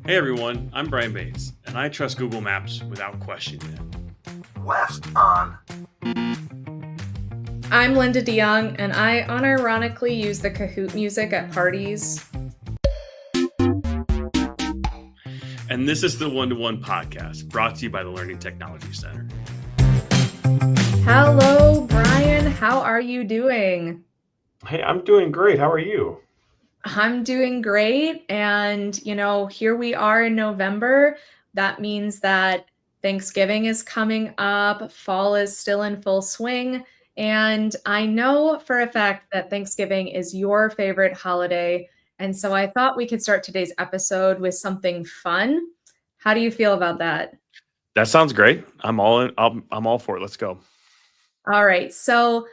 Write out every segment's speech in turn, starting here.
Hey everyone, I'm Brian Bates, and I trust Google Maps without questioning it. West on. I'm Linda DeYoung, and I unironically use the Kahoot music at parties. And this is the One-to-One podcast, brought to you by the Learning Technology Center. Hello, Brian. How are you doing? Hey, I'm doing great. How are you? I'm doing great. And, here we are in November. That means that Thanksgiving is coming up. Fall is still in full swing. And I know for a fact that Thanksgiving is your favorite holiday. And so I thought we could start today's episode with something fun. How do you feel about that? That sounds great. I'm all in. I'm all for it. Let's go. All right. So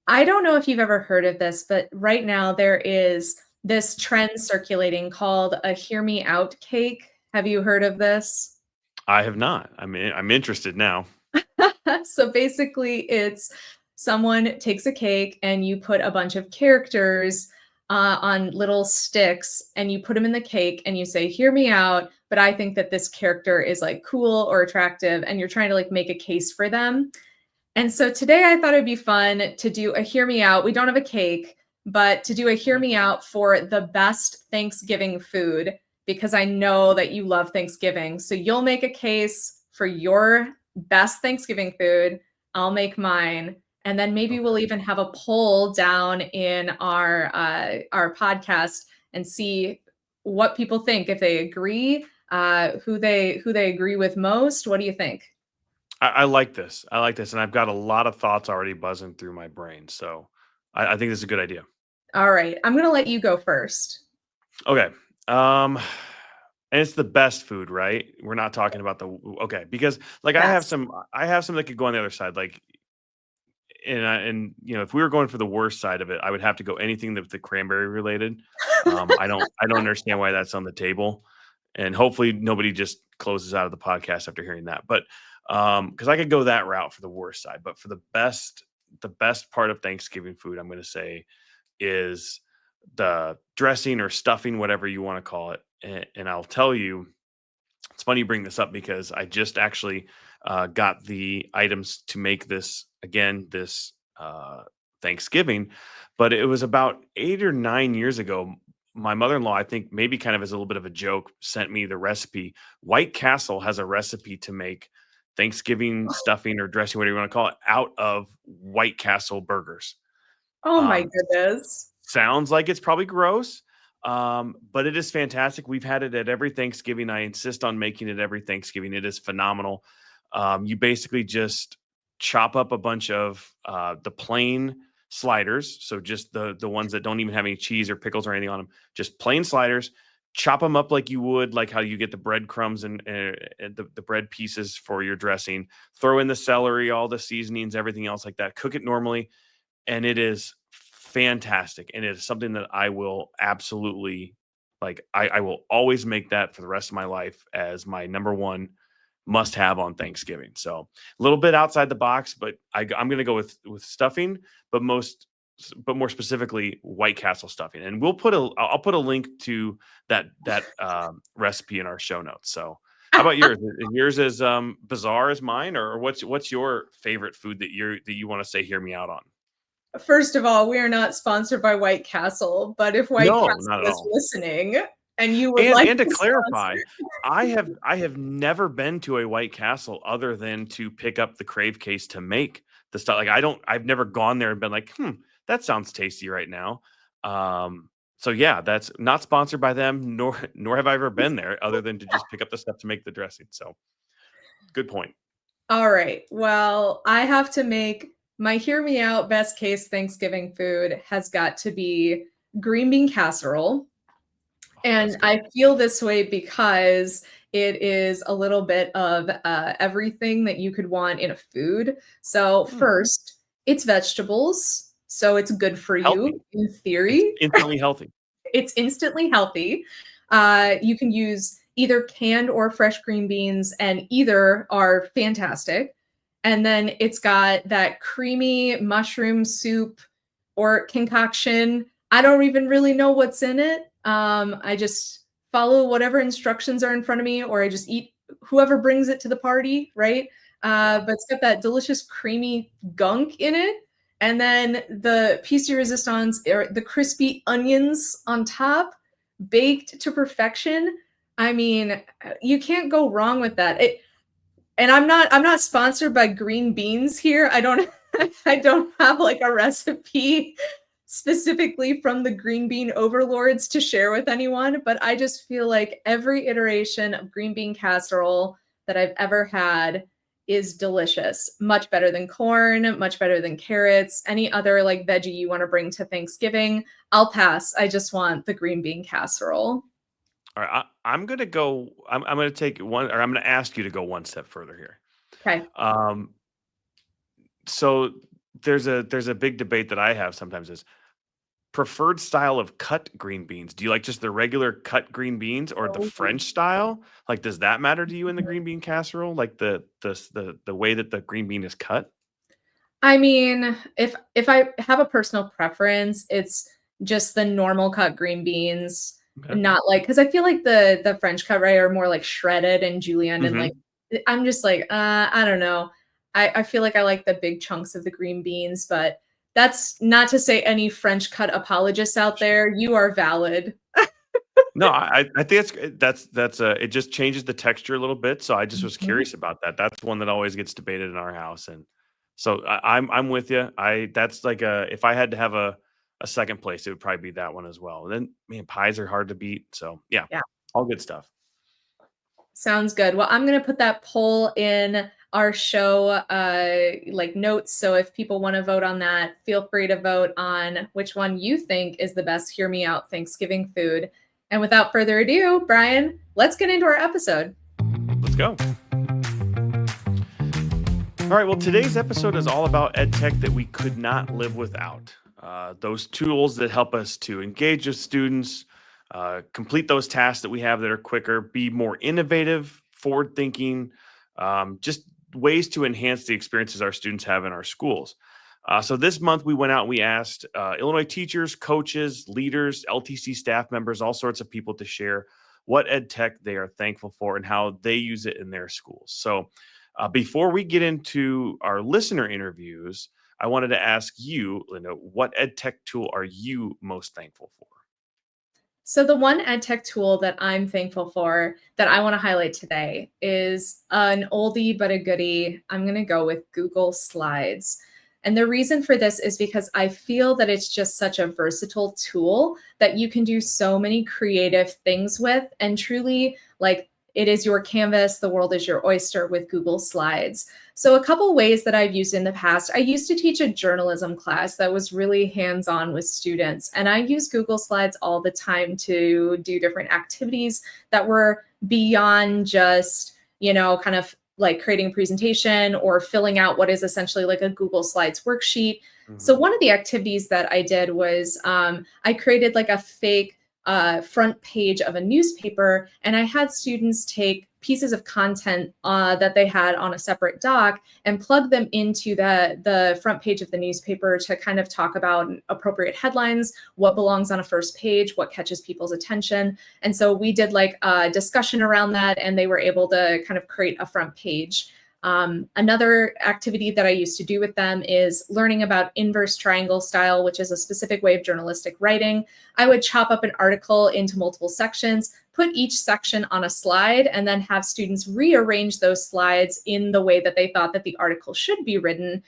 I don't know if you've ever heard of this, but right now there is this trend circulating called a hear me out cake. Have you heard of this? I have not. I'm interested now. So basically, it's someone takes a cake and you put a bunch of characters on little sticks and you put them in the cake and you say, hear me out. But I think that this character is like cool or attractive, and you're trying to like make a case for them. And so today I thought it'd be fun to do a hear me out. We don't have a cake, but to do a hear me out for the best Thanksgiving food, because I know that you love Thanksgiving. So you'll make a case for your best Thanksgiving food. I'll make mine. And then maybe we'll even have a poll down in our podcast and see what people think. If they agree, who they agree with most. What do you think? I like this. And I've got a lot of thoughts already buzzing through my brain. So I think this is a good idea. All right. I'm going to let you go first. Okay. And it's the best food, right? We're not talking about because like Yes. I have some that could go on the other side. Like, and if we were going for the worst side of it, I would have to go anything that's the cranberry related. I don't understand why that's on the table, and hopefully nobody just closes out of the podcast after hearing that. But because I could go that route for the worst side, but for the best part of Thanksgiving food, I'm going to say is the dressing or stuffing, whatever you want to call it. And I'll tell you, it's funny you bring this up because I just actually got the items to make this Thanksgiving, but it was about 8 or 9 years ago. My mother-in-law, I think maybe kind of as a little bit of a joke, sent me the recipe. White Castle has a recipe to make Thanksgiving stuffing or dressing, whatever you want to call it, out of White Castle burgers. Oh my Um, goodness. Sounds like it's probably gross, but it is fantastic. We've had it at every Thanksgiving. I insist on making it every Thanksgiving. It is phenomenal. You basically just chop up a bunch of the plain sliders, so just the ones that don't even have any cheese or pickles or anything on them, just plain sliders. Chop them up like you would, like how you get the breadcrumbs and the bread pieces for your dressing. Throw in the celery, all the seasonings, everything else like that. Cook it normally, and it is fantastic. And it is something that I will absolutely like. I will always make that for the rest of my life as my number one must have on Thanksgiving. So a little bit outside the box, but I'm going to go with stuffing, but more specifically White Castle stuffing. And I'll put a link to that recipe in our show notes. So how about yours? Is yours as bizarre as mine, or what's your favorite food that you want to say hear me out on? First of all, we are not sponsored by White Castle, but if White No, Castle not at is all. listening and you would like And to to clarify, sponsor, I have never been to a White Castle other than to pick up the crave case to make the stuff. Like I've never gone there and been like, that sounds tasty right now. So yeah, that's not sponsored by them, nor have I ever been there other than to just pick up the stuff to make the dressing. So good point. all right. Well, I have to make my hear me out best case Thanksgiving food has got to be green bean casserole. And That's good. I feel this way because it is a little bit of everything that you could want in a food. So first, it's vegetables, so it's good for Healthy. you in It's theory. instantly healthy. It's instantly healthy. You can use either canned or fresh green beans, and either are fantastic. And then it's got that creamy mushroom soup or concoction. I don't even really know what's in it. I just follow whatever instructions are in front of me, or I just eat whoever brings it to the party, right? Yeah. But it's got that delicious creamy gunk in it. And then the piece de resistance or the crispy onions on top, baked to perfection. I mean, you can't go wrong with that. And I'm not sponsored by green beans here. I don't I don't have like a recipe specifically from the green bean overlords to share with anyone, but I just feel like every iteration of green bean casserole that I've ever had is delicious. Much better than corn, much better than carrots, any other like veggie you want to bring to Thanksgiving. I'll pass. I just want the green bean casserole. All right. I'm gonna go. I'm gonna take one, or I'm gonna ask you to go one step further here. Okay. Um, so there's a big debate that I have sometimes is preferred style of cut green beans. Do you like just the regular cut green beans or the Oh, French style? Like, does that matter to you in the green bean casserole? Like the way that the green bean is cut? I mean, if I have a personal preference, it's just the normal cut green beans, Okay. not like because I feel like the French cut, right, are more like shredded and julienne and like Hmm. I'm just like, I don't know. I feel like I like the big chunks of the green beans, but that's not to say any French cut apologists out there, you are valid. No, I think that's it just changes the texture a little bit. So I just was Mhm. curious about that. That's one that always gets debated in our house, and so I'm with you. I That's like a if I had to have a second place, it would probably be that one as well. And then man, pies are hard to beat. So yeah, Yeah. all good stuff. Sounds good. Well, I'm gonna put that poll in our show like notes. So if people want to vote on that, feel free to vote on which one you think is the best hear me out Thanksgiving food. And without further ado, Brian, let's get into our episode. Let's go. All right. Well, today's episode is all about ed tech that we could not live without. Those tools that help us to engage with students, complete those tasks that we have that are quicker, be more innovative, forward thinking, just ways to enhance the experiences our students have in our schools. So this month we went out and we asked Illinois teachers, coaches, leaders, LTC staff members, all sorts of people to share what ed tech they are thankful for and how they use it in their schools. So before we get into our listener interviews, I wanted to ask you, Linda, what ed tech tool are you most thankful for? So the one ed tech tool that I'm thankful for that I want to highlight today is an oldie but a goodie. I'm going to go with Google Slides. And the reason for this is because I feel that it's just such a versatile tool that you can do so many creative things with and truly like it is your canvas, the world is your oyster with Google Slides. So a couple ways that I've used in the past, I used to teach a journalism class that was really hands-on with students. And I use Google Slides all the time to do different activities that were beyond just, kind of like creating a presentation or filling out what is essentially like a Google Slides worksheet. So Mhm. one of the activities that I did was I created like a fake front page of a newspaper, and I had students take pieces of content that they had on a separate doc and plug them into the front page of the newspaper to kind of talk about appropriate headlines, what belongs on a first page, what catches people's attention. And so we did like a discussion around that, and they were able to kind of create a front page. Another activity that I used to do with them is learning about inverse triangle style, which is a specific way of journalistic writing. I would chop up an article into multiple sections, put each section on a slide, and then have students rearrange those slides in the way that they thought that the article should be written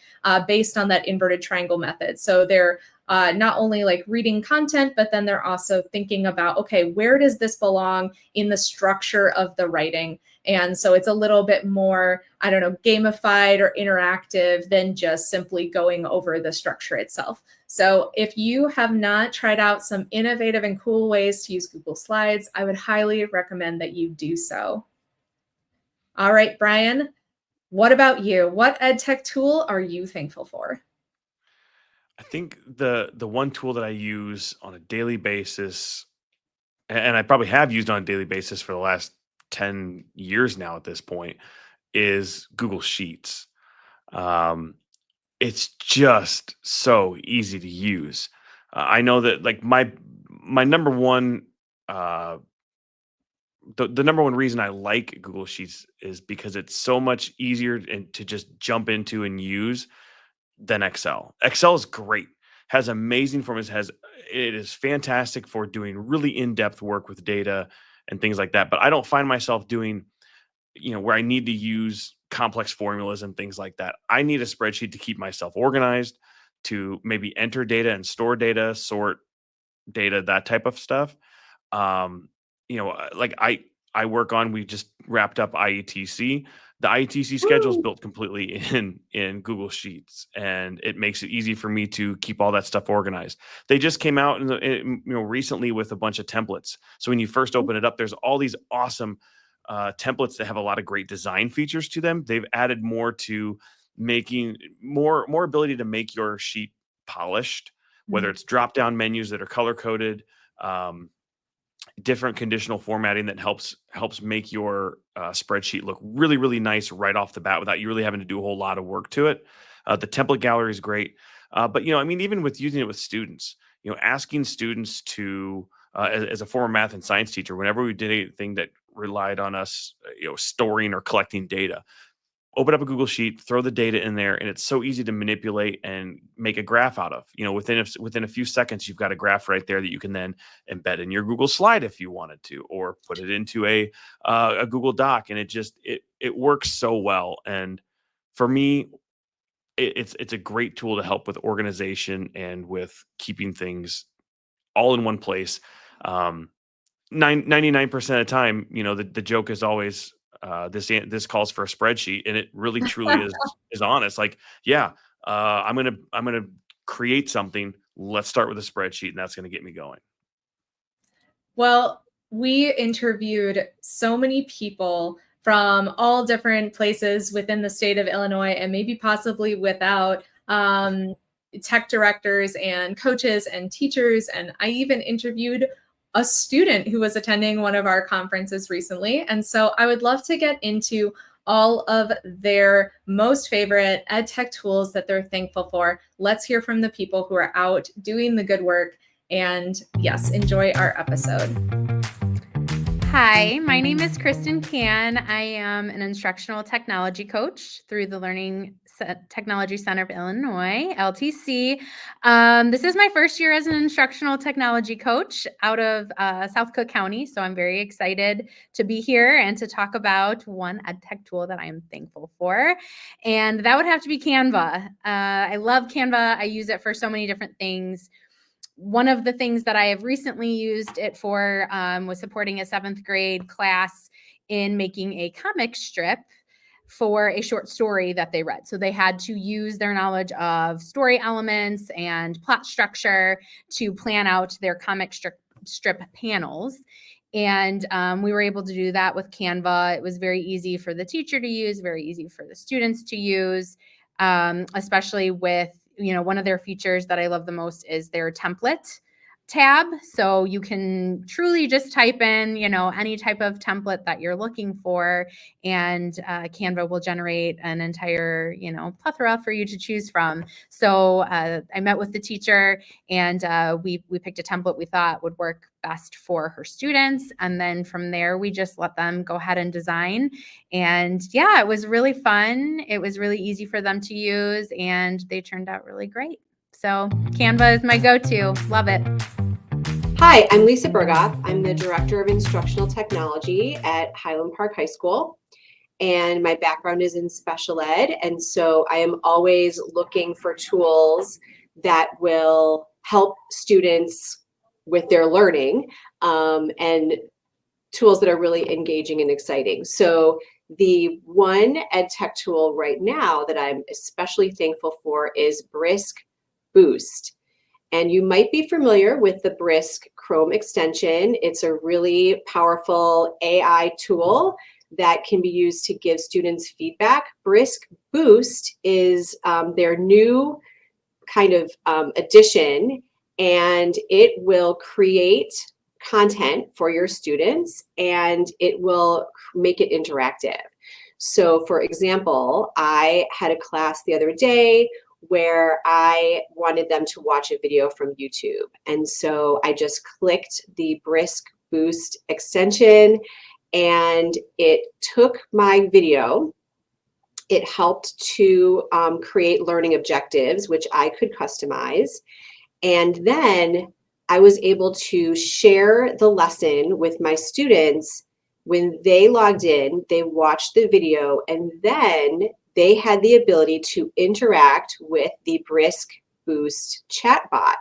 based on that inverted triangle method. So they're not only like reading content, but then they're also thinking about, okay, where does this belong in the structure of the writing? And so it's a little bit more, I don't know, gamified or interactive than just simply going over the structure itself. So if you have not tried out some innovative and cool ways to use Google Slides, I would highly recommend that you do so. All right, Brian, what about you? What ed tech tool are you thankful for? I think the one tool that I use on a daily basis, and I probably have used on a daily basis for the last 10 years now at this point, is Google Sheets. Um, it's just so easy to use. I know that like my number one uh, the number one reason I like Google Sheets is because it's so much easier and to just jump into and use than Excel. Excel is great, has amazing formats, it is fantastic for doing really in-depth work with data and things like that. But I don't find myself doing, where I need to use complex formulas and things like that. I need a spreadsheet to keep myself organized, to maybe enter data and store data, sort data, that type of stuff. Um, like I work on, we just wrapped up IETC. The IETC schedule is Woo! built completely in Google Sheets, and it makes it easy for me to keep all that stuff organized. They just came out recently with a bunch of templates. So when you first open it up, there's all these awesome templates that have a lot of great design features to them. They've added more to making more ability to make your sheet polished, whether Mhm. it's drop down menus that are color coded, um, different conditional formatting that helps make your spreadsheet look really really nice right off the bat without you really having to do a whole lot of work to it. The template gallery is great, but I mean, even with using it with students, asking students to as a former math and science teacher, whenever we did anything that relied on us, storing or collecting data, open up a Google Sheet, throw the data in there, and it's so easy to manipulate and make a graph out of. Within a few seconds, you've got a graph right there that you can then embed in your Google Slide if you wanted to, or put it into a Google Doc, and it works so well. And for me, it's a great tool to help with organization and with keeping things all in one place. Um, 99% of the time, the joke is always this calls for a spreadsheet, and it really truly is honest. Like, yeah, I'm gonna create something. Let's start with a spreadsheet, and that's gonna get me going. Well, we interviewed so many people from all different places within the state of Illinois and maybe possibly without, tech directors and coaches and teachers. And I even interviewed a student who was attending one of our conferences recently. And so I would love to get into all of their most favorite ed tech tools that they're thankful for. Let's hear from the people who are out doing the good work. And yes, enjoy our episode. Hi, my name is Kristen Can. I am an instructional technology coach through the Technology Center of Illinois, LTC. This is my first year as an instructional technology coach out of South Cook County, so I'm very excited to be here and to talk about one EdTech tool that I am thankful for, and that would have to be Canva. I love Canva. I use it for so many different things. One of the things that I have recently used it for was supporting a 7th grade class in making a comic strip for a short story that they read. So they had to use their knowledge of story elements and plot structure to plan out their comic strip panels. And we were able to do that with Canva. It was very easy for the teacher to use, very easy for the students to use, especially with one of their features that I love the most is their template tab. So you can truly just type in, any type of template that you're looking for, and Canva will generate an entire, plethora for you to choose from. So I met with the teacher, and we picked a template we thought would work best for her students. And then from there, we just let them go ahead and design. And yeah, it was really fun. It was really easy for them to use, and they turned out really great. So Canva is my go-to. Love it. Hi, I'm Lisa Bergoff. I'm the Director of Instructional Technology at Highland Park High School, and my background is in special ed, and so I am always looking for tools that will help students with their learning, and tools that are really engaging and exciting. So the one ed tech tool right now that I'm especially thankful for is Brisk Boost. And you might be familiar with the Brisk Chrome extension. It's a really powerful AI tool that can be used to give students feedback. Brisk Boost is their new kind of addition, and it will create content for your students, and it will make it interactive. So for example, I had a class the other day where I wanted them to watch a video from YouTube. And so I just clicked the Brisk Boost extension, and it took my video. It helped to create learning objectives, which I could customize. And then I was able to share the lesson with my students. When they logged in, they watched the video, and then they had the ability to interact with the Brisk Boost chatbot,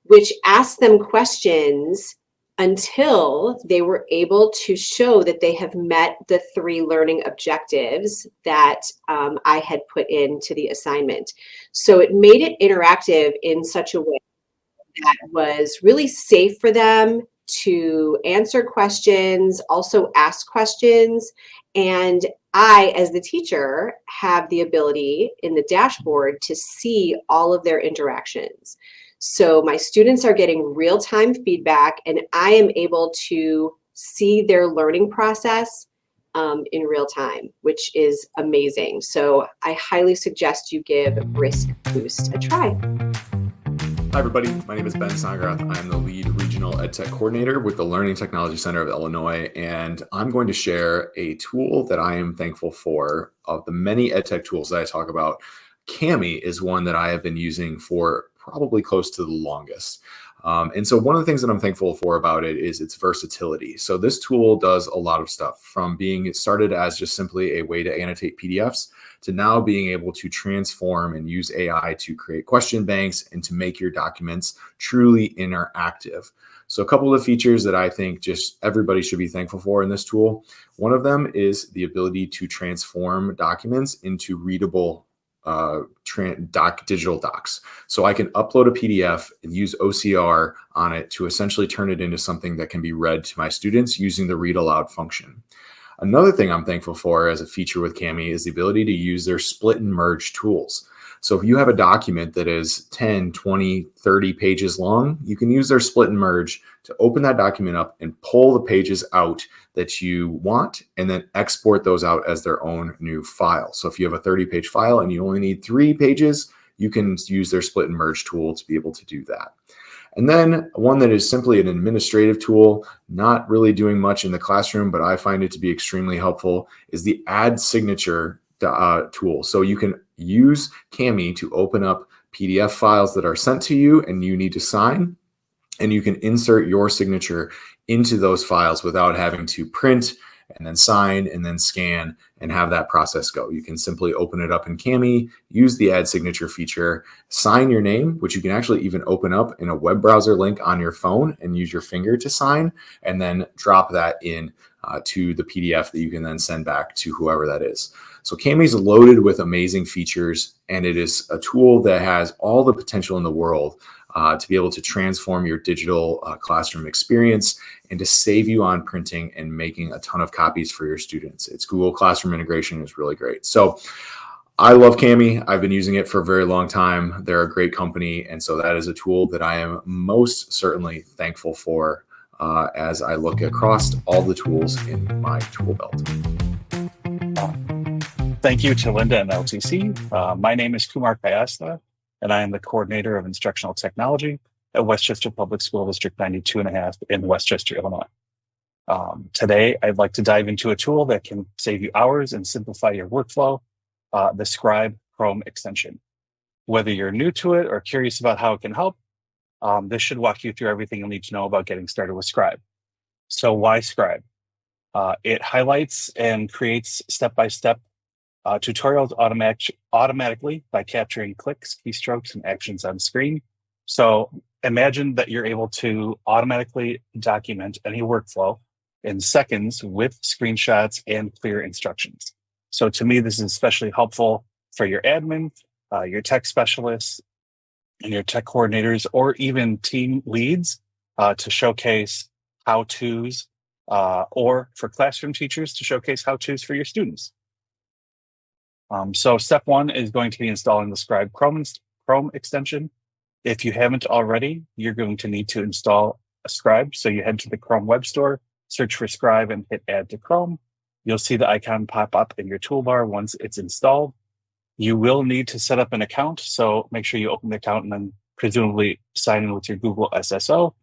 which asked them questions until they were able to show that they have met the 3 learning objectives that I had put into the assignment. So it made it interactive in such a way that was really safe for them to answer questions, also ask questions. And I, as the teacher, have the ability in the dashboard to see all of their interactions. So my students are getting real-time feedback, and I am able to see their learning process in real time, which is amazing. So I highly suggest you give Brisk Boost a try. Hi, everybody. My name is Ben Songrath. I'm the lead regional EdTech coordinator with the Learning Technology Center of Illinois, and I'm going to share a tool that I am thankful for. Of the many EdTech tools that I talk about, Kami is one that I have been using for probably close to the longest. And so one of the things that I'm thankful for about it is its versatility. So this tool does a lot of stuff, from being started as just simply a way to annotate PDFs to now being able to transform and use AI to create question banks and to make your documents truly interactive. So a couple of features that I think just everybody should be thankful for in this tool. One of them is the ability to transform documents into readable digital docs. So I can upload a PDF and use OCR on it to essentially turn it into something that can be read to my students using the read aloud function. Another thing I'm thankful for as a feature with Kami is the ability to use their split and merge tools. So if you have a document that is 10, 20, 30 pages long, you can use their split and merge to open that document up and pull the pages out that you want, and then export those out as their own new file. So if you have a 30-page file and you only need 3 pages, you can use their split and merge tool to be able to do that. And then one that is simply an administrative tool, not really doing much in the classroom, but I find it to be extremely helpful, is the Add Signature tool. So you can use Kami to open up PDF files that are sent to you and you need to sign, and you can insert your signature into those files without having to print and then sign and then scan and have that process go. You can simply open it up in Kami, use the Add Signature feature, sign your name, which you can actually even open up in a web browser link on your phone and use your finger to sign, and then drop that in to the PDF that you can then send back to whoever that is. So Kami is loaded with amazing features, and it is a tool that has all the potential in the world to be able to transform your digital classroom experience and to save you on printing and making a ton of copies for your students. Its Google Classroom integration is really great. So I love Kami. I've been using it for a very long time. They're a great company, and so that is a tool that I am most certainly thankful for as I look across all the tools in my tool belt. Thank you to Linda and LTC. My name is Kumar Kayasta, and I am the coordinator of instructional technology at Westchester Public School District 92.5 in Westchester, Illinois. Today, I'd like to dive into a tool that can save you hours and simplify your workflow, the Scribe Chrome extension. Whether you're new to it or curious about how it can help, this should walk you through everything you'll need to know about getting started with Scribe. So why Scribe? It highlights and creates step-by-step tutorials automatically by capturing clicks, keystrokes, and actions on screen. So imagine that you're able to automatically document any workflow in seconds with screenshots and clear instructions. So to me, this is especially helpful for your admin, your tech specialists, and your tech coordinators, or even team leads to showcase how-tos, or for classroom teachers to showcase how-tos for your students. So step 1 is going to be installing the Scribe Chrome extension. If you haven't already, you're going to need to install a Scribe. So you head to the Chrome Web Store, search for Scribe, and hit Add to Chrome. You'll see the icon pop up in your toolbar once it's installed. You will need to set up an account, so make sure you open the account and then presumably sign in with your Google SSO.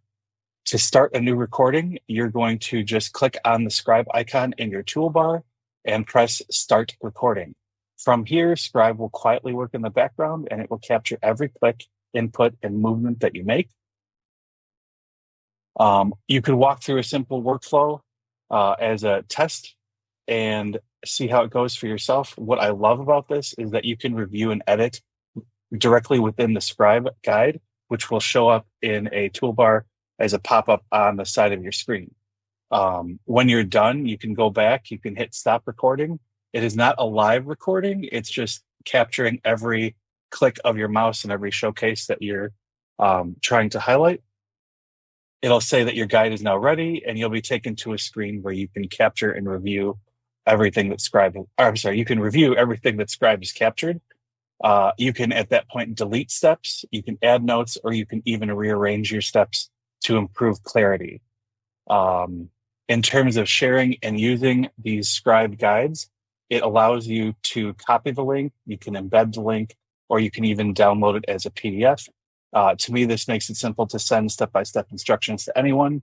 To start a new recording, you're going to just click on the scribe icon in your toolbar and press Start Recording. From here, Scribe will quietly work in the background and it will capture every click, input, and movement that you make. You could walk through a simple workflow as a test and see how it goes for yourself. What I love about this is that you can review and edit directly within the Scribe guide, which will show up in a toolbar as a pop-up on the side of your screen. When you're done, you can go back, you can hit stop recording. It is not a live recording. It's just capturing every click of your mouse and every showcase that you're trying to highlight. It'll say that your guide is now ready, and you'll be taken to a screen where you can capture and review everything that Scribe, you can review everything that Scribe has captured. You can, at that point, delete steps, you can add notes, or you can even rearrange your steps to improve clarity. In terms of sharing and using these Scribe guides, it allows you to copy the link, you can embed the link, or you can even download it as a PDF. To me, this makes it simple to send step-by-step instructions to anyone.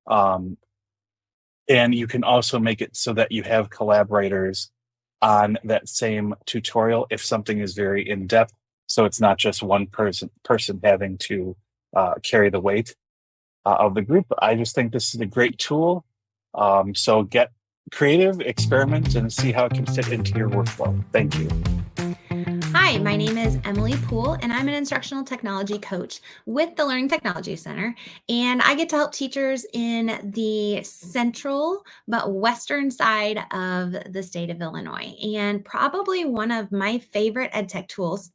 And you can also make it so that you have collaborators on that same tutorial if something is very in-depth. So it's not just one person having to carry the weight of the group. I just think this is a great tool. So get creative, experiment, and see how it can fit into your workflow. Thank you. Hi, my name is Emily Poole, and I'm an instructional technology coach with the Learning Technology Center. And I get to help teachers in the central but western side of the state of Illinois. And probably one of my favorite EdTech tools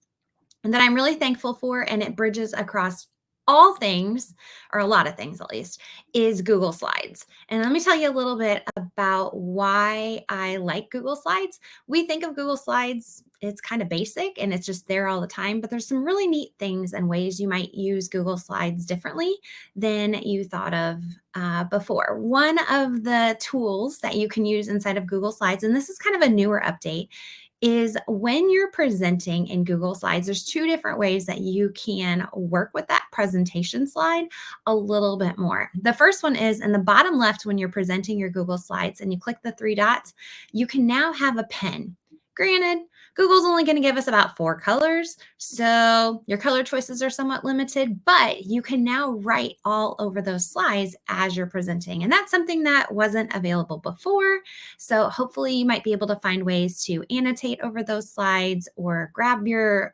that I'm really thankful for, and it bridges across all things, or a lot of things at least, is Google Slides. And let me tell you a little bit about why I like Google Slides. We think of Google Slides, it's kind of basic and it's just there all the time, but there's some really neat things and ways you might use Google Slides differently than you thought of before. One of the tools that you can use inside of Google Slides, and this is kind of a newer update, is when you're presenting in Google Slides, there's two different ways that you can work with that presentation slide a little bit more. The first one is in the bottom left when you're presenting your Google Slides and you click the three dots, you can now have a pen. Granted, Google's only going to give us about 4 colors, so your color choices are somewhat limited, but you can now write all over those slides as you're presenting. And that's something that wasn't available before. So hopefully you might be able to find ways to annotate over those slides or grab your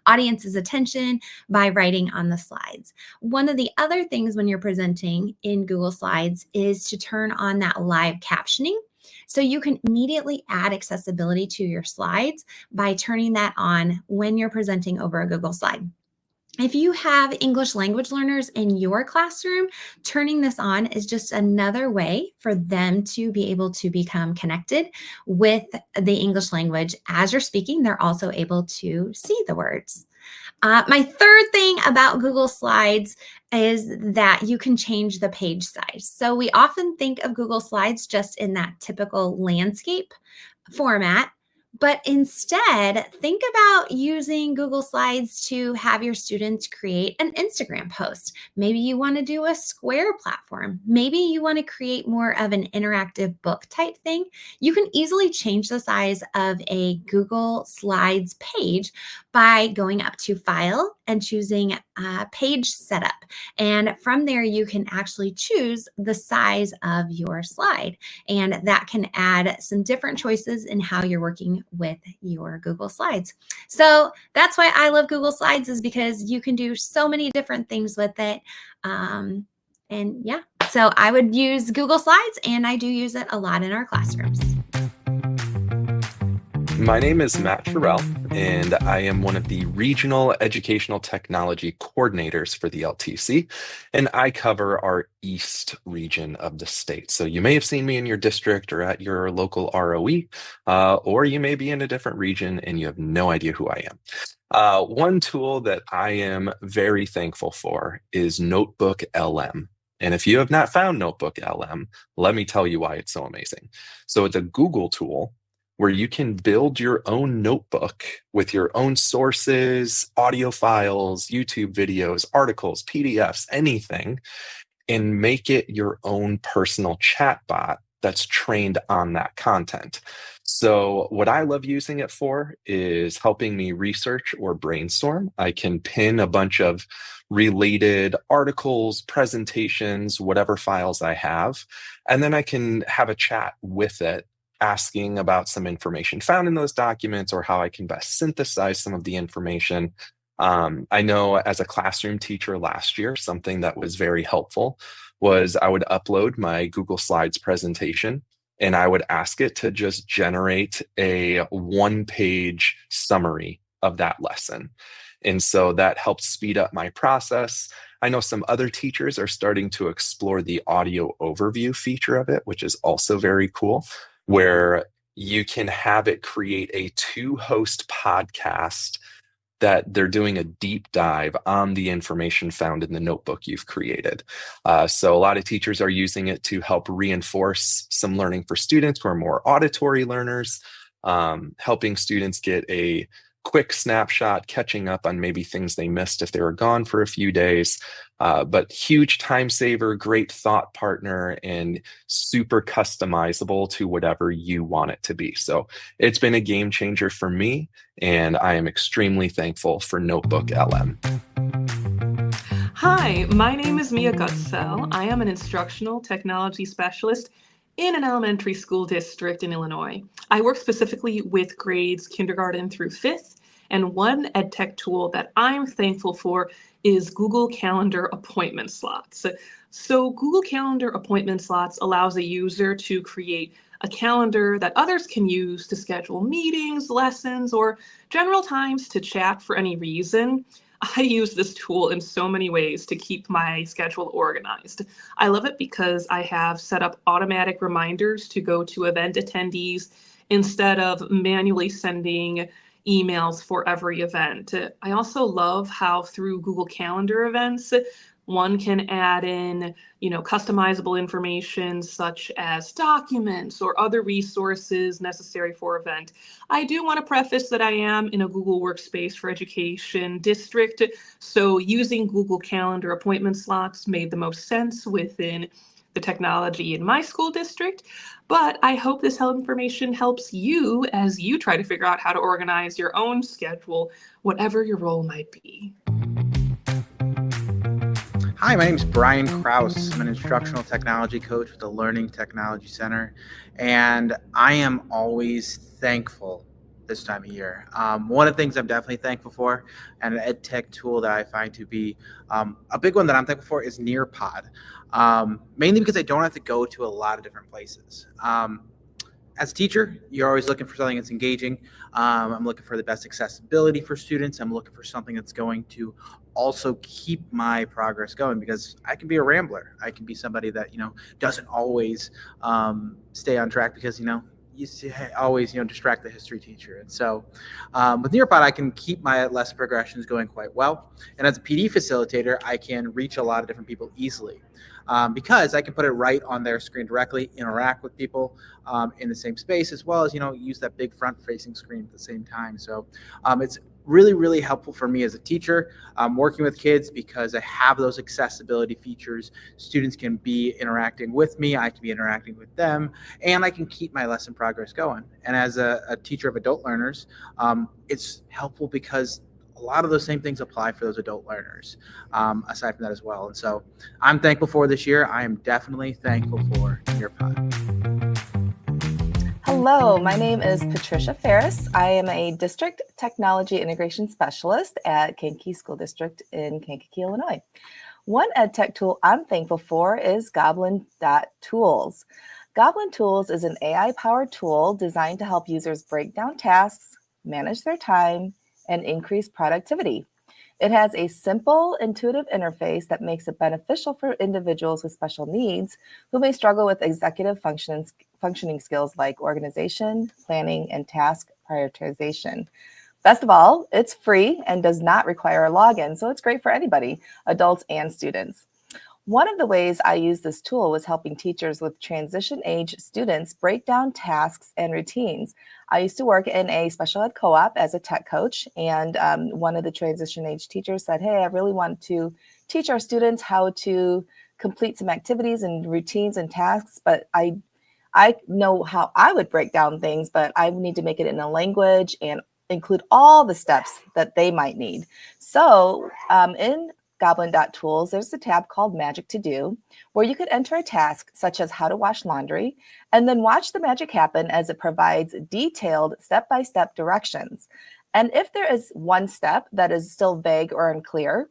audience's attention by writing on the slides. One of the other things when you're presenting in Google Slides is to turn on that live captioning. So you can immediately add accessibility to your slides by turning that on when you're presenting over a Google slide. If you have English language learners in your classroom, turning this on is just another way for them to be able to become connected with the English language. As you're speaking, they're also able to see the words. My third thing about Google Slides is that you can change the page size. So we often think of Google Slides just in that typical landscape format, but instead think about using Google Slides to have your students create an Instagram post. Maybe you want to do a square platform. Maybe you want to create more of an interactive book type thing. You can easily change the size of a Google Slides page by going up to File and choosing Page Setup. And from there, you can actually choose the size of your slide. And that can add some different choices in how you're working with your Google Slides. So that's why I love Google Slides, is because you can do so many different things with it. And yeah, so I would use Google Slides, and I do use it a lot in our classrooms. My name is Matt Farrell, and I am one of the regional educational technology coordinators for the LTC, and I cover our east region of the state. So you may have seen me in your district or at your local ROE, or you may be in a different region and you have no idea who I am. One tool that I am very thankful for is Notebook LM. And if you have not found Notebook LM, let me tell you why it's so amazing. So it's a Google tool where you can build your own notebook with your own sources, audio files, YouTube videos, articles, PDFs, anything. and make it your own personal chatbot that's trained on that content. So what I love using it for is helping me research or brainstorm. I can pin a bunch of related articles, presentations, whatever files I have, and then I can have a chat with it, asking about some information found in those documents or how I can best synthesize some of the information. I know as a classroom teacher last year, something that was very helpful was I would upload my Google Slides presentation and I would ask it to just generate a one-page summary of that lesson. And so that helped speed up my process. I know some other teachers are starting to explore the audio overview feature of it, which is also very cool, where you can have it create a two-host podcast that they're doing a deep dive on the information found in the notebook you've created. So a lot of teachers are using it to help reinforce some learning for students who are more auditory learners, helping students get a quick snapshot, catching up on maybe things they missed if they were gone for a few days. But huge time saver, great thought partner, and super customizable to whatever you want it to be. So it's been a game changer for me, and I am extremely thankful for Notebook LM. Hi, my name is Mia Gutsell. I am an instructional technology specialist in an elementary school district in Illinois. I work specifically with grades kindergarten through 5th, and one EdTech tool that I'm thankful for is Google Calendar appointment slots. So Google Calendar appointment slots allows a user to create a calendar that others can use to schedule meetings, lessons, or general times to chat for any reason. I use this tool in so many ways to keep my schedule organized. I love it because I have set up automatic reminders to go to event attendees instead of manually sending emails for every event. I also love how through Google Calendar events, one can add in, customizable information such as documents or other resources necessary for event. I do want to preface that I am in a Google Workspace for Education district, so using Google Calendar appointment slots made the most sense within the technology in my school district. But I hope this information helps you as you try to figure out how to organize your own schedule, whatever your role might be. Hi, my name is Brian Kraus. I'm an instructional technology coach with the Learning Technology Center, and I am always thankful this time of year. One of the things I'm definitely thankful for, and an EdTech tool that I find to be a big one that I'm thankful for, is Nearpod, mainly because I don't have to go to a lot of different places. As a teacher, you're always looking for something that's engaging. I'm looking for the best accessibility for students. I'm looking for something that's going to also keep my progress going, because I can be a rambler. I can be somebody that, doesn't always stay on track because, you always, distract the history teacher. And so with Nearpod, I can keep my lesson progressions going quite well. And as a PD facilitator, I can reach a lot of different people easily. Because I can put it right on their screen directly, interact with people in the same space, as well as, use that big front-facing screen at the same time. So it's really, really helpful for me as a teacher working with kids, because I have those accessibility features. Students can be interacting with me, I can be interacting with them, and I can keep my lesson progress going. And as a teacher of adult learners, it's helpful because a lot of those same things apply for those adult learners, aside from that as well. And so I'm thankful for this year. I am definitely thankful for Nearpod. Hello, my name is Patricia Ferris. I am a District Technology Integration Specialist at Kankakee School District in Kankakee, Illinois. One EdTech tool I'm thankful for is Goblin.Tools. Goblin Tools is an AI-powered tool designed to help users break down tasks, manage their time, and increase productivity. It has a simple, intuitive interface that makes it beneficial for individuals with special needs who may struggle with executive functioning skills like organization, planning, and task prioritization. Best of all, it's free and does not require a login, so it's great for anybody, adults and students. One of the ways I used this tool was helping teachers with transition age students break down tasks and routines. I used to work in a special ed co-op as a tech coach, and one of the transition age teachers said, "Hey, I really want to teach our students how to complete some activities and routines and tasks, but I know how I would break down things, but I need to make it in a language and include all the steps that they might need. So in Goblin.tools, there's a tab called Magic to Do, where you could enter a task such as how to wash laundry, and then watch the magic happen as it provides detailed step-by-step directions. And if there is one step that is still vague or unclear,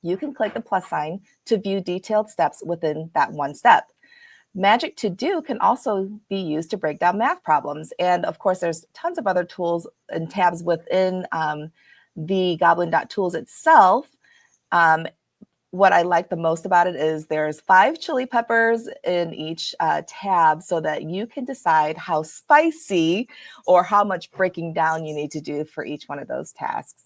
you can click the plus sign to view detailed steps within that one step. Magic to Do can also be used to break down math problems. And of course, there's tons of other tools and tabs within the Goblin.tools itself. What I like the most about it is there's 5 chili peppers in each tab so that you can decide how spicy or how much breaking down you need to do for each one of those tasks.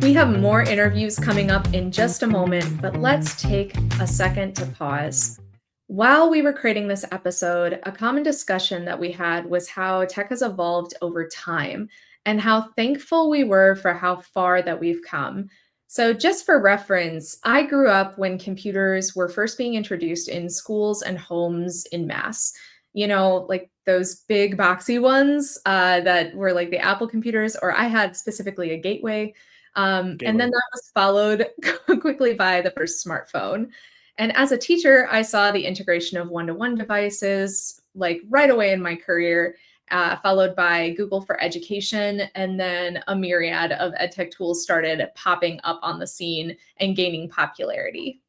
We have more interviews coming up in just a moment, but let's take a second to pause. While we were creating this episode, a common discussion that we had was how tech has evolved over time and how thankful we were for how far that we've come. So just for reference, I grew up when computers were first being introduced in schools and homes en masse. You know, like those big boxy ones that were like the Apple computers, or I had specifically a Gateway. And then that was followed quickly by the first smartphone. And as a teacher, I saw the integration of one-to-one devices like right away in my career, followed by Google for Education. And then a myriad of EdTech tools started popping up on the scene and gaining popularity.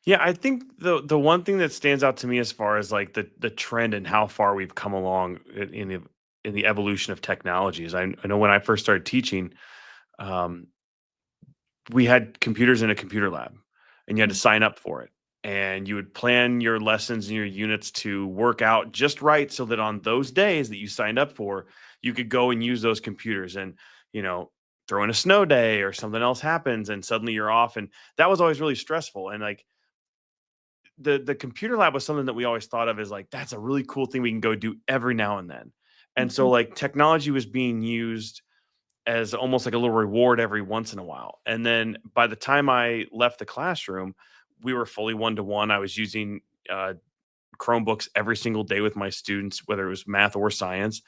Yeah, I think the one thing that stands out to me as far as like the trend and how far we've come along in the evolution of technology is I know when I first started teaching, um, we had computers in a computer lab, and you had to sign up for it, and you would plan your lessons and your units to work out just right so that on those days that you signed up for, you could go and use those computers. And throw in a snow day or something else happens, and suddenly you're off, and that was always really stressful. And like the computer lab was something that we always thought of as like that's a really cool thing we can go do every now and then. And so like technology was being used as almost like a little reward every once in a while. And then by the time I left the classroom, we were fully one-to-one. I was using Chromebooks every single day with my students, whether it was math or science.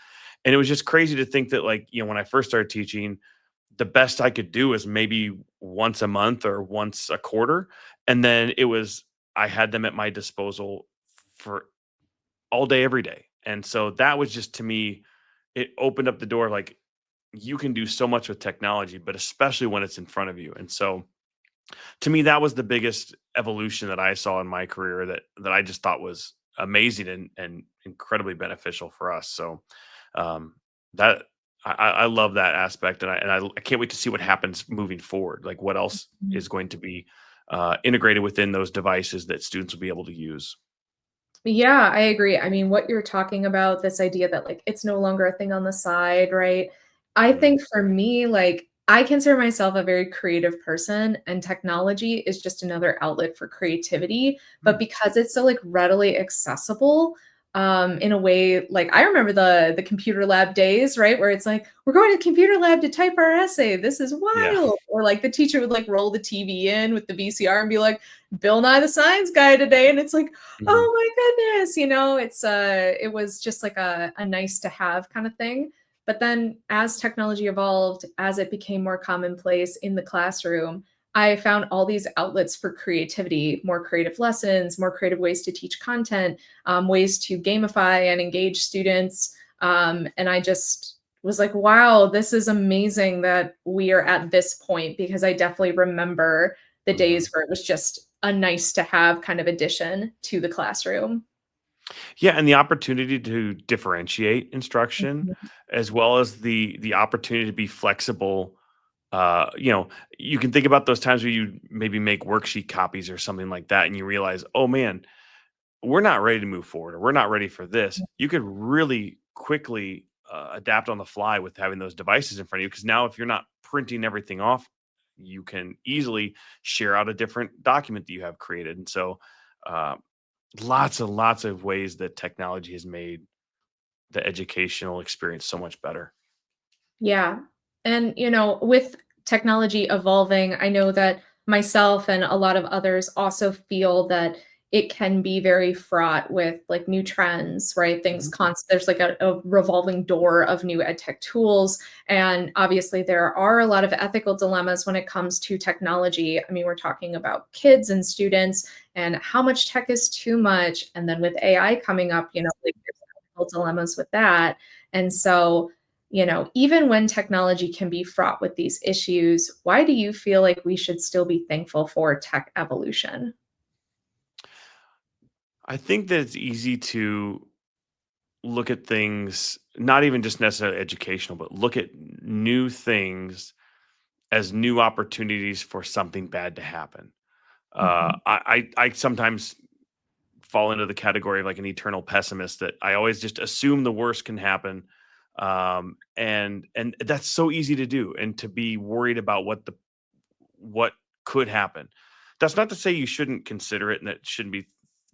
And it was just crazy to think that like, when I first started teaching, the best I could do was maybe once a month or once a quarter. And then I had them at my disposal for all day, every day. And so that was just, to me, it opened up the door. Like, you can do so much with technology, but especially when it's in front of you. And so to me, that was the biggest evolution that I saw in my career that I just thought was amazing and incredibly beneficial for us. So that I love that aspect, and I can't wait to see what happens moving forward. Like what else is going to be integrated within those devices that students will be able to use. Yeah, I agree. I mean, what you're talking about, this idea that like it's no longer a thing on the side, right? I think for me, like I consider myself a very creative person, and technology is just another outlet for creativity. But because it's so like readily accessible, in a way, like I remember the computer lab days, right? Where it's like, we're going to computer lab to type our essay. This is Yeah. wild. Or like the teacher would like roll the TV in with the VCR and be like, Bill Nye the Science Guy today. And it's like, Mhm. oh my goodness, it was just like a nice to have kind of thing. But then as technology evolved, as it became more commonplace in the classroom, I found all these outlets for creativity, more creative lessons, more creative ways to teach content, ways to gamify and engage students. And I just was like, wow, this is amazing that we are at this point, because I definitely remember the days where it was just a nice to have kind of addition to the classroom. Yeah, and the opportunity to differentiate instruction, as well as the opportunity to be flexible. You can think about those times where you maybe make worksheet copies or something like that, and you realize, oh man, we're not ready to move forward, or we're not ready for this. You could really quickly adapt on the fly with having those devices in front of you, because now if you're not printing everything off, you can easily share out a different document that you have created. And so uh, lots and lots of ways that technology has made the educational experience so much better. Yeah. And, with technology evolving, I know that myself and a lot of others also feel that it can be very fraught with like new trends, right? Things there's like a revolving door of new ed tech tools. And obviously there are a lot of ethical dilemmas when it comes to technology. I mean, we're talking about kids and students and how much tech is too much. And then with AI coming up, you know, like there's ethical dilemmas with that. And so, you know, even when technology can be fraught with these issues, why do you feel like we should still be thankful for tech evolution? I think that it's easy to look at things, not even just necessarily educational, but look at new things as new opportunities for something bad to happen. I sometimes fall into the category of like an eternal pessimist, that I always just assume the worst can happen. And that's so easy to do, and to be worried about what could happen. That's not to say you shouldn't consider it and that it shouldn't be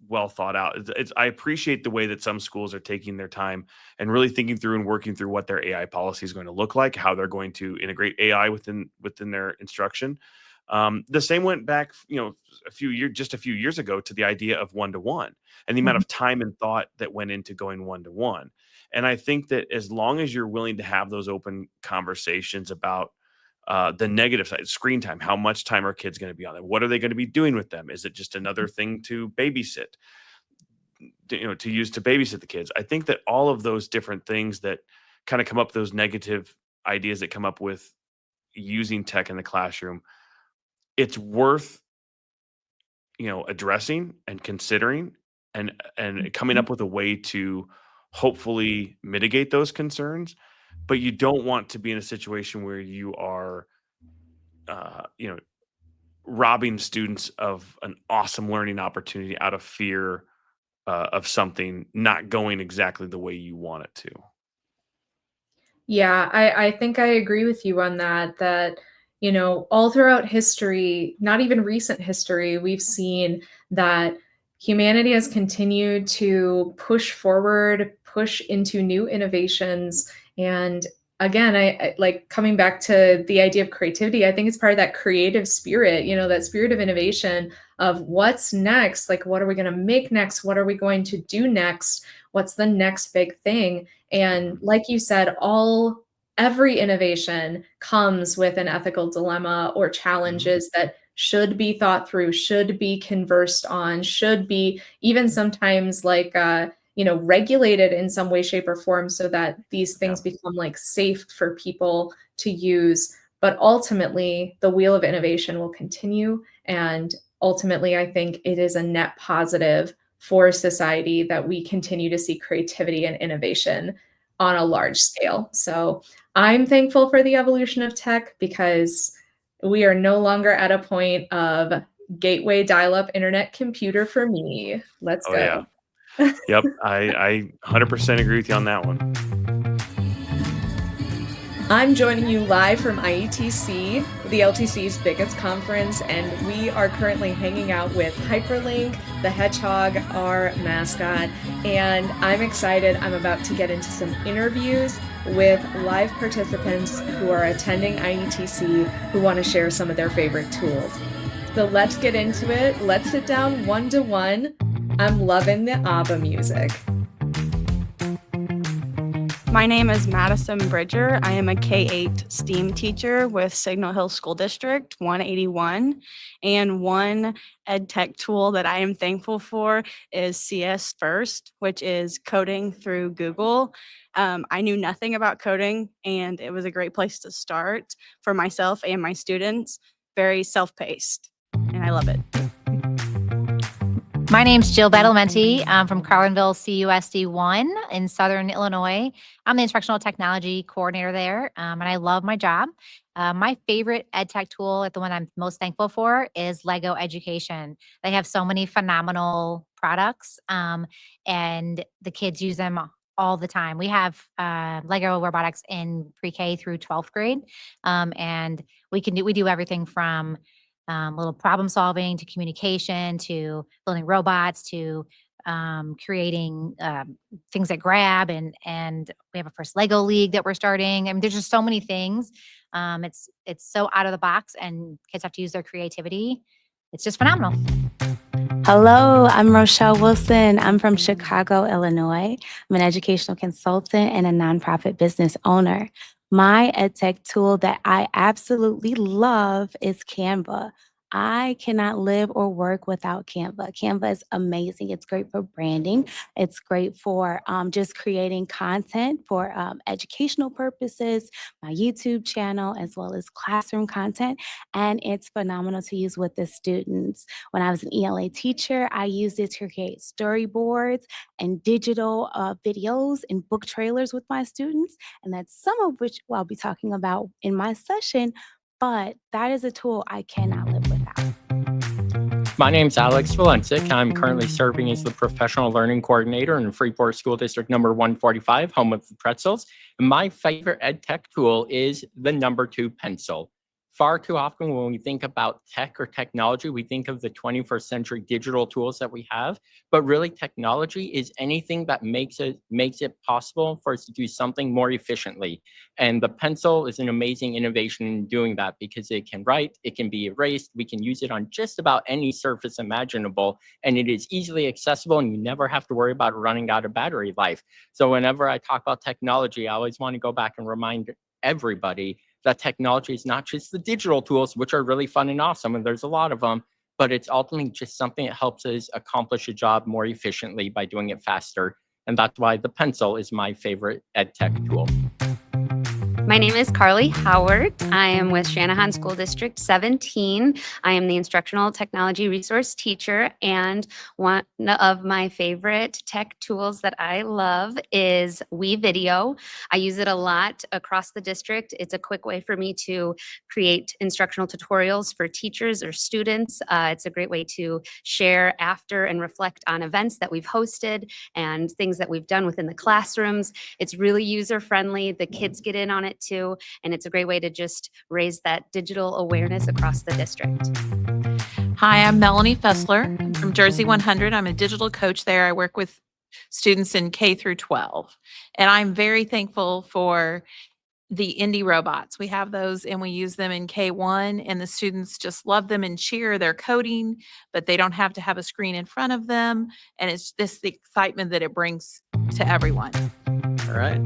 well thought out. I appreciate the way that some schools are taking their time and really thinking through and working through what their AI policy is going to look like, how they're going to integrate AI within their instruction. The same went back, you know, just a few years ago, to the idea of one-to-one and the amount of time and thought that went into going one-to-one. And I think that as long as you're willing to have those open conversations about the negative side, screen time, how much time are kids going to be on it? What are they going to be doing with them? Is it just another thing to babysit, to use to babysit the kids? I think that all of those different things that kind of come up, those negative ideas that come up with using tech in the classroom, it's worth, addressing and considering, and coming up with a way to hopefully mitigate those concerns. But you don't want to be in a situation where you are, uh, you know, robbing students of an awesome learning opportunity out of fear of something not going exactly the way you want it to. Yeah, I think I agree with you on that, that, you know, all throughout history, not even recent history, we've seen that humanity has continued to push forward, push into new innovations. And again, I like coming back to the idea of creativity. I think it's part of that creative spirit, you know, that spirit of innovation of what's next, like what are we going to make next? What are we going to do next? What's the next big thing? And like you said, every innovation comes with an ethical dilemma or challenges that should be thought through, should be conversed on, should be even sometimes like regulated in some way, shape, or form, so that these things become like safe for people to use. But ultimately, the wheel of innovation will continue. And ultimately, I think it is a net positive for society that we continue to see creativity and innovation on a large scale. So I'm thankful for the evolution of tech, because we are no longer at a point of gateway dial-up internet computer for me. Let's Oh go. yeah. Yep. I 100% agree with you on that one. I'm joining you live from IETC, the LTC's biggest conference, and we are currently hanging out with Hyperlink, the hedgehog, our mascot, and I'm excited. I'm about to get into some interviews with live participants who are attending IETC who want to share some of their favorite tools. So let's get into it. Let's sit down one-to-one. I'm loving the ABBA music. My name is Madison Bridger. I am a K-8 STEAM teacher with Signal Hill School District 181. And one EdTech tool that I am thankful for is CS First, which is coding through Google. I knew nothing about coding, and it was a great place to start for myself and my students. Very self-paced, and I love it. My name's Jill Battlementi. I'm from Carlinville CUSD 1 in Southern Illinois. I'm the instructional technology coordinator there, and I love my job. My favorite EdTech tool, the one I'm most thankful for, is Lego Education. They have so many phenomenal products, and the kids use them all the time. We have Lego robotics in pre-K through 12th grade, and we do everything from little problem solving to communication to building robots to creating things that grab, and we have a first Lego league that we're starting. I mean, there's just so many things. It's so out of the box, and kids have to use their creativity. It's just phenomenal. Hello, I'm Rochelle Wilson. I'm from Chicago, Illinois. I'm an educational consultant and a nonprofit business owner. My EdTech tool that I absolutely love is Canva. I cannot live or work without Canva. Canva is amazing. It's great for branding. It's great for just creating content for educational purposes, my YouTube channel, as well as classroom content. And it's phenomenal to use with the students. When I was an ELA teacher, I used it to create storyboards and digital videos and book trailers with my students. And that's some of which I'll be talking about in my session. But that is a tool I cannot live without. My name's Alex Valencic. I'm currently serving as the professional learning coordinator in Freeport School District number 145, home of the pretzels. And my favorite EdTech tool is the number 2 pencil. Far too often when we think about tech or technology, we think of the 21st century digital tools that we have, but really technology is anything that makes it possible for us to do something more efficiently. And the pencil is an amazing innovation in doing that because it can write, it can be erased, we can use it on just about any surface imaginable, and it is easily accessible and you never have to worry about running out of battery life. So whenever I talk about technology, I always want to go back and remind everybody that technology is not just the digital tools, which are really fun and awesome, and there's a lot of them, but it's ultimately just something that helps us accomplish a job more efficiently by doing it faster. And that's why the pencil is my favorite EdTech tool. My name is Carly Howard. I am with Shanahan School District 17. I am the instructional technology resource teacher, and one of my favorite tech tools that I love is WeVideo. I use it a lot across the district. It's a quick way for me to create instructional tutorials for teachers or students. It's a great way to share after and reflect on events that we've hosted and things that we've done within the classrooms. It's really user-friendly. The kids get in on it too, and it's a great way to just raise that digital awareness across the district. Hi, I'm Melanie Fessler. I'm from Jersey 100. I'm a digital coach there. I work with students in K through 12, and I'm very thankful for the indie robots. We have those and we use them in K1, and the students just love them and cheer. They're coding, but they don't have to have a screen in front of them, and it's just the excitement that it brings to everyone. All right.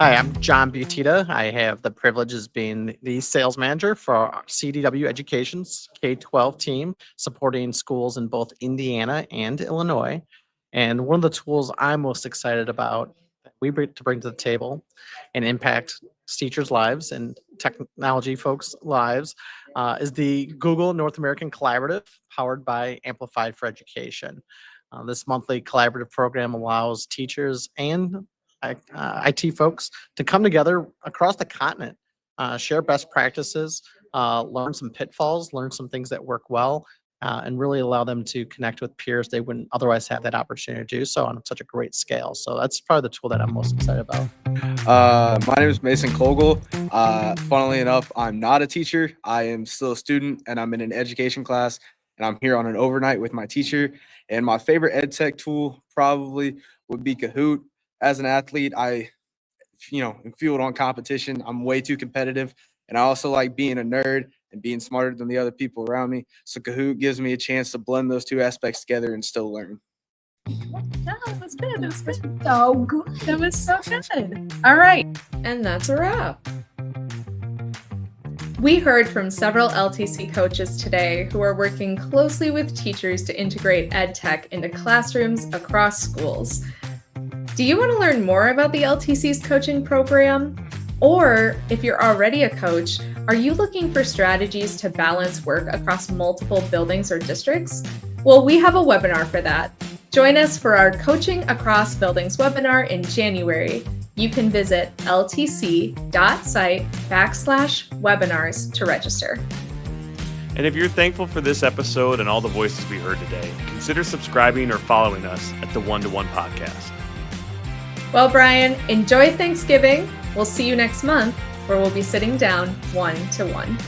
Hi, I'm John Butita. I have the privilege of being the sales manager for our CDW Education's K-12 team, supporting schools in both Indiana and Illinois. And one of the tools I'm most excited about we bring to the table and impact teachers' lives and technology folks' lives is the Google North American Collaborative, powered by Amplified for Education. This monthly collaborative program allows teachers and IT folks to come together across the continent, share best practices, learn some pitfalls, learn some things that work well, and really allow them to connect with peers they wouldn't otherwise have that opportunity to do so on such a great scale. So that's probably the tool that I'm most excited about. My name is Mason Kogel. Funnily enough, I'm not a teacher. I am still a student, and I'm in an education class, and I'm here on an overnight with my teacher. And my favorite EdTech tool probably would be Kahoot. As an athlete, I, am fueled on competition. I'm way too competitive, and I also like being a nerd and being smarter than the other people around me. So Kahoot gives me a chance to blend those two aspects together and still learn. That was good. That was good. So good. That was so good. All right. And that's a wrap. We heard from several LTC coaches today who are working closely with teachers to integrate EdTech into classrooms across schools. Do you want to learn more about the LTC's coaching program? Or if you're already a coach, are you looking for strategies to balance work across multiple buildings or districts? Well, we have a webinar for that. Join us for our Coaching Across Buildings webinar in January. You can visit ltc.site/webinars to register. And if you're thankful for this episode and all the voices we heard today, consider subscribing or following us at the One-to-One Podcast. Well, Brian, enjoy Thanksgiving. We'll see you next month, where we'll be sitting down one-to-one.